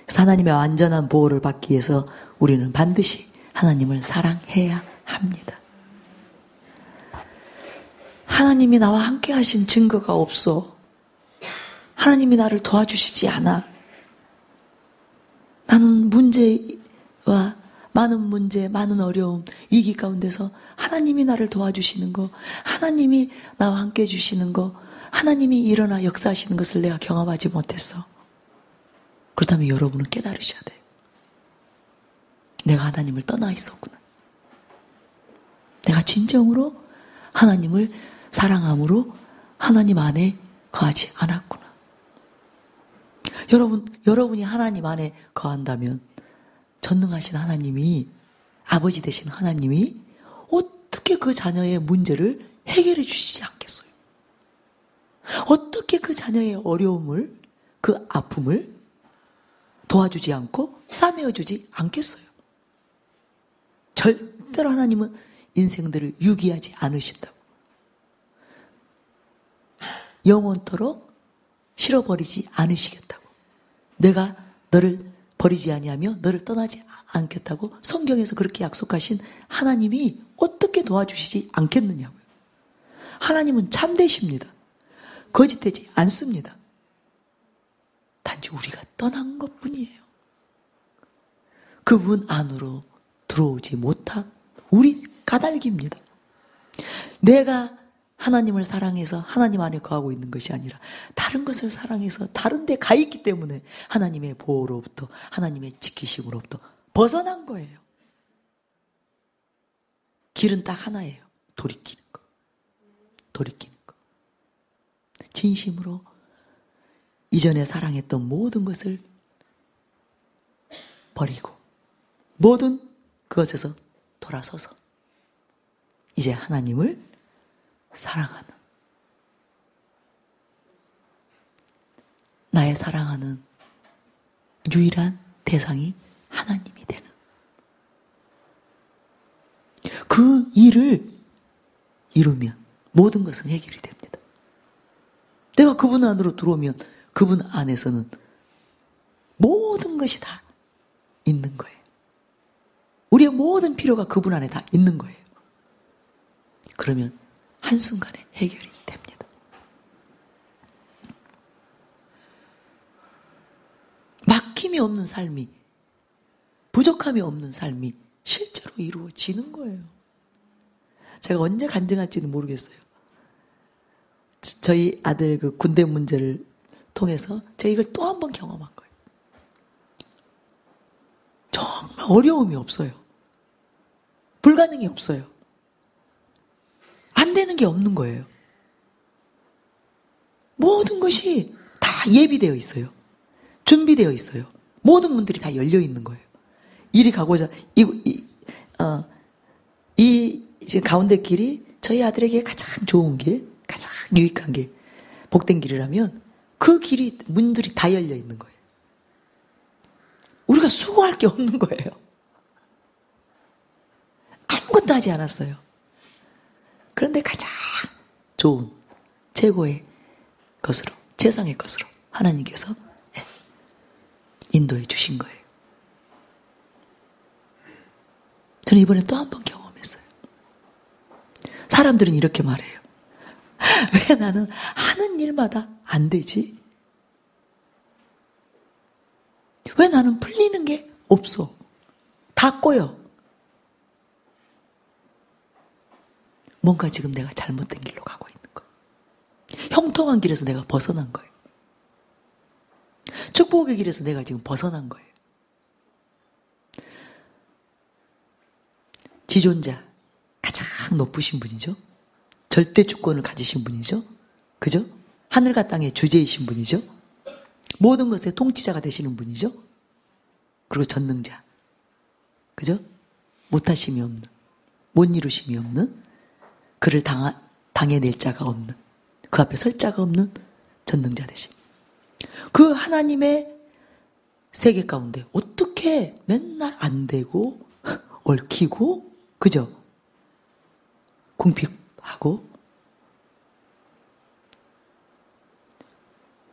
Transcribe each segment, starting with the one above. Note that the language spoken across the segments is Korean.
하나님의 완전한 보호를 받기 위해서 우리는 반드시 하나님을 사랑해야 합니다. 하나님이 나와 함께 하신 증거가 없어. 하나님이 나를 도와주시지 않아. 나는 문제와 많은 문제, 많은 어려움, 위기 가운데서 하나님이 나를 도와주시는 거, 하나님이 나와 함께 해주시는 거, 하나님이 일어나 역사하시는 것을 내가 경험하지 못했어. 그렇다면 여러분은 깨달으셔야 돼요. 내가 하나님을 떠나 있었구나. 내가 진정으로 하나님을 사랑함으로 하나님 안에 거하지 않았구나. 여러분이 하나님 안에 거한다면 전능하신 하나님이, 아버지 되신 하나님이 어떻게 그 자녀의 문제를 해결해 주시지 않겠어요? 어떻게 그 자녀의 어려움을, 그 아픔을 도와주지 않고 싸매어 주지 않겠어요? 절대로 하나님은 인생들을 유기하지 않으신다고. 영원토록 실어버리지 않으시겠다고. 내가 너를 버리지 아니하며 너를 떠나지 않겠다고 성경에서 그렇게 약속하신 하나님이 어떻게 도와주시지 않겠느냐고요. 하나님은 참되십니다. 거짓되지 않습니다. 단지 우리가 떠난 것뿐이에요. 그분 안으로 들어오지 못한 우리 까닭입니다. 내가 하나님을 사랑해서 하나님 안에 거하고 있는 것이 아니라 다른 것을 사랑해서 다른 데 가 있기 때문에 하나님의 보호로부터, 하나님의 지키심으로부터 벗어난 거예요. 길은 딱 하나예요. 돌이키는 거. 돌이키는 거. 진심으로 이전에 사랑했던 모든 것을 버리고 모든 그것에서 돌아서서 이제 하나님을 사랑하는, 나의 사랑하는 유일한 대상이 하나님이 되는 그 일을 이루면 모든 것은 해결이 됩니다. 내가 그분 안으로 들어오면 그분 안에서는 모든 것이 다 있는 거예요. 우리의 모든 필요가 그분 안에 다 있는 거예요. 그러면 한순간에 해결이 됩니다. 막힘이 없는 삶이, 부족함이 없는 삶이 실제로 이루어지는 거예요. 제가 언제 간증할지는 모르겠어요. 저희 아들 그 군대 문제를 통해서 제가 이걸 또 한 번 경험한 거예요. 정말 어려움이 없어요. 불가능이 없어요. 안 되는 게 없는 거예요. 모든 것이 다 예비되어 있어요. 준비되어 있어요. 모든 문들이 다 열려 있는 거예요. 이리 가고자, 지금 가운데 길이 저희 아들에게 가장 좋은 길, 가장 유익한 길, 복된 길이라면 그 길이, 문들이 다 열려 있는 거예요. 우리가 수고할 게 없는 거예요. 아무것도 하지 않았어요. 그런데 가장 좋은, 최고의 것으로, 최상의 것으로 하나님께서 인도해 주신 거예요. 저는 이번에 또 한 번 경험했어요. 사람들은 이렇게 말해요. 왜 나는 하는 일마다 안 되지? 왜 나는 풀리는 게 없어? 다 꼬여. 뭔가 지금 내가 잘못된 길로 가고 있는 거예요. 형통한 길에서 내가 벗어난 거예요. 축복의 길에서 내가 지금 벗어난 거예요. 지존자, 가장 높으신 분이죠. 절대 주권을 가지신 분이죠. 그죠? 하늘과 땅의 주제이신 분이죠. 모든 것의 통치자가 되시는 분이죠. 그리고 전능자. 그죠? 못하심이 없는, 못 이루심이 없는, 그를 당해낼 자가 없는, 그 앞에 설 자가 없는 전능자 되신 그 하나님의 세계 가운데 어떻게 맨날 안 되고 얽히고, 그죠? 궁핍하고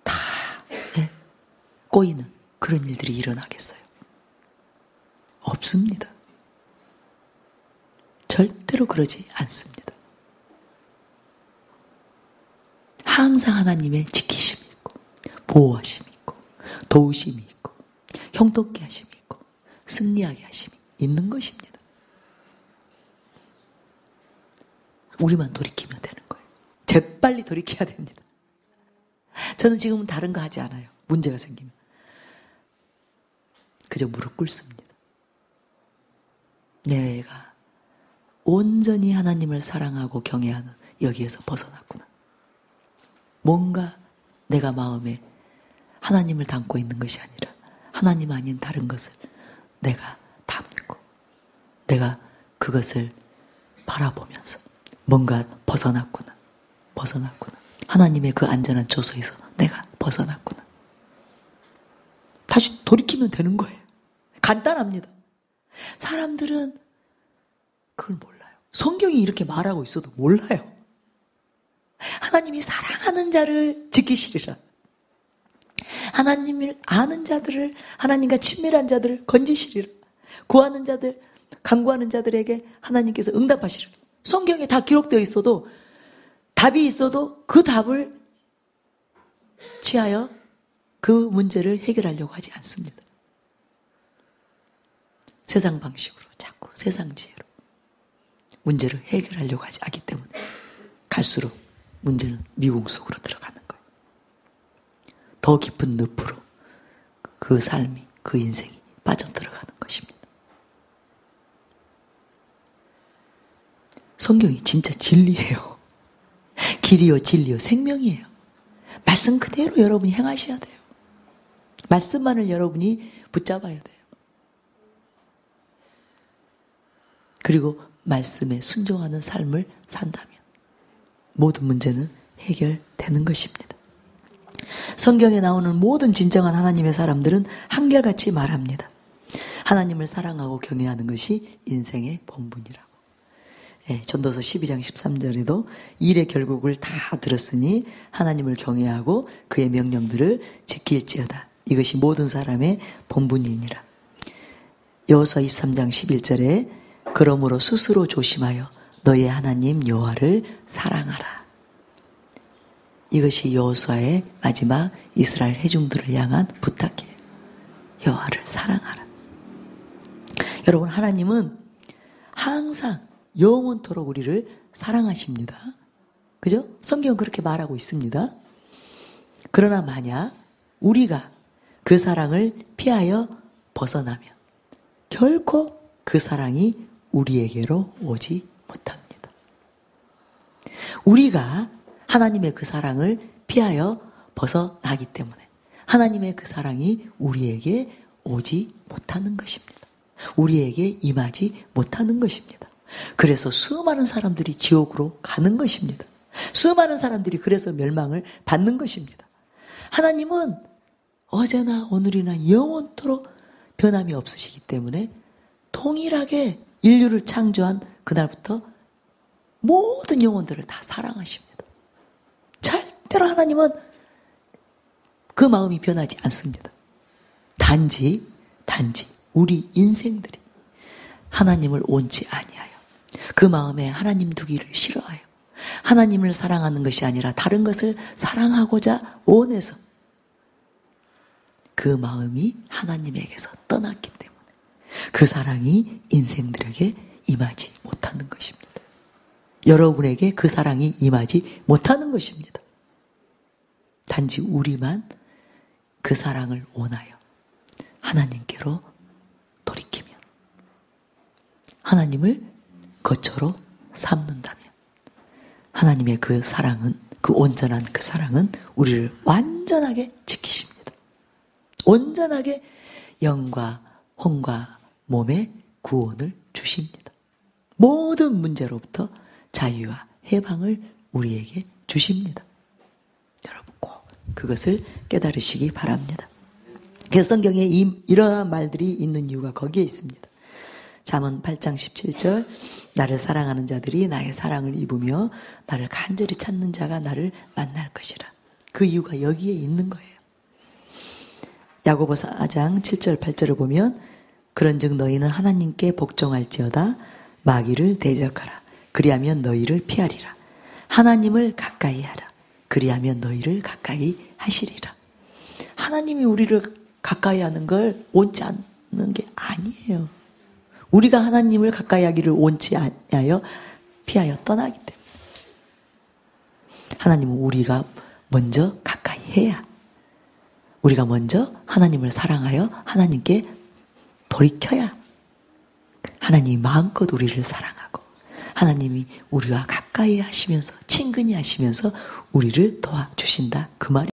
다 꼬이는 그런 일들이 일어나겠어요? 없습니다. 절대로 그러지 않습니다. 항상 하나님의 지키심이 있고 보호하심이 있고 도우심이 있고 형통케 하심이 있고 승리하게 하심이 있는 것입니다. 우리만 돌이키면 되는 거예요. 재빨리 돌이켜야 됩니다. 저는 지금은 다른 거 하지 않아요. 문제가 생기면. 그저 무릎 꿇습니다. 내가 온전히 하나님을 사랑하고 경외하는 여기에서 벗어났구나. 뭔가 내가 마음에 하나님을 담고 있는 것이 아니라 하나님 아닌 다른 것을 내가 담고 내가 그것을 바라보면서 뭔가 벗어났구나. 하나님의 그 안전한 조소에서 내가 벗어났구나. 다시 돌이키면 되는 거예요. 간단합니다. 사람들은 그걸 몰라요. 성경이 이렇게 말하고 있어도 몰라요. 하나님이 사랑하는 자를 지키시리라. 하나님을 아는 자들을, 하나님과 친밀한 자들을 건지시리라. 구하는 자들, 간구하는 자들에게 하나님께서 응답하시리라. 성경에 다 기록되어 있어도, 답이 있어도 그 답을 취하여 그 문제를 해결하려고 하지 않습니다. 세상 방식으로 자꾸 세상 지혜로 문제를 해결하려고 하기 때문에 갈수록 문제는 미궁 속으로 들어가는 거예요. 더 깊은 늪으로 그 삶이, 그 인생이 빠져들어가는 것입니다. 성경이 진짜 진리예요. 길이요 진리요 생명이에요. 말씀 그대로 여러분이 행하셔야 돼요. 말씀만을 여러분이 붙잡아야 돼요. 그리고 말씀에 순종하는 삶을 산다면 모든 문제는 해결되는 것입니다. 성경에 나오는 모든 진정한 하나님의 사람들은 한결같이 말합니다. 하나님을 사랑하고 경외하는 것이 인생의 본분이라고. 전도서 12장 13절에도 일의 결국을 다 들었으니 하나님을 경외하고 그의 명령들을 지킬지어다. 이것이 모든 사람의 본분이니라. 여호수아 23장 11절에 그러므로 스스로 조심하여 너의 하나님 여호와를 사랑하라. 이것이 여호수아의 마지막 이스라엘 회중들을 향한 부탁이에요. 여호와를 사랑하라. 여러분, 하나님은 항상 영원토록 우리를 사랑하십니다. 그죠? 성경은 그렇게 말하고 있습니다. 그러나 만약 우리가 그 사랑을 피하여 벗어나면 결코 그 사랑이 우리에게로 오지 못합니다. 우리가 하나님의 그 사랑을 피하여 벗어나기 때문에 하나님의 그 사랑이 우리에게 오지 못하는 것입니다. 우리에게 임하지 못하는 것입니다. 그래서 수많은 사람들이 지옥으로 가는 것입니다. 수많은 사람들이 그래서 멸망을 받는 것입니다. 하나님은 어제나 오늘이나 영원토록 변함이 없으시기 때문에 동일하게 인류를 창조한 그날부터 모든 영혼들을 다 사랑하십니다. 절대로 하나님은 그 마음이 변하지 않습니다. 단지 우리 인생들이 하나님을 원치 아니하여 그 마음에 하나님 두기를 싫어하여 하나님을 사랑하는 것이 아니라 다른 것을 사랑하고자 원해서 그 마음이 하나님에게서 떠났기 때문에 그 사랑이 인생들에게 임하지 못하는 것입니다. 여러분에게 그 사랑이 임하지 못하는 것입니다. 단지 우리만 그 사랑을 원하여 하나님께로 돌이키면, 하나님을 거처로 삼는다면 하나님의 그 사랑은, 그 온전한 그 사랑은 우리를 완전하게 지키십니다. 온전하게 영과 혼과 몸의 구원을 주십니다. 모든 문제로부터 자유와 해방을 우리에게 주십니다. 여러분 꼭 그것을 깨달으시기 바랍니다. 그래서 성경에 이러한 말들이 있는 이유가 거기에 있습니다. 잠언 8장 17절 나를 사랑하는 자들이 나의 사랑을 입으며 나를 간절히 찾는 자가 나를 만날 것이라. 그 이유가 여기에 있는 거예요. 야고보서 4장 7절 8절을 보면 그런즉 너희는 하나님께 복종할지어다 마귀를 대적하라 그리하면 너희를 피하리라 하나님을 가까이 하라 그리하면 너희를 가까이 하시리라. 하나님이 우리를 가까이 하는 걸 원치 않는 게 아니에요. 우리가 하나님을 가까이 하기를 원치 아니하여 피하여 떠나기 때문에 하나님은 우리가 먼저 가까이 해야 우리가 먼저 하나님을 사랑하여 하나님께 돌이켜야 하나님이 마음껏 우리를 사랑하고 하나님이 우리와 가까이 하시면서 친근히 하시면서 우리를 도와주신다 그 말이에요.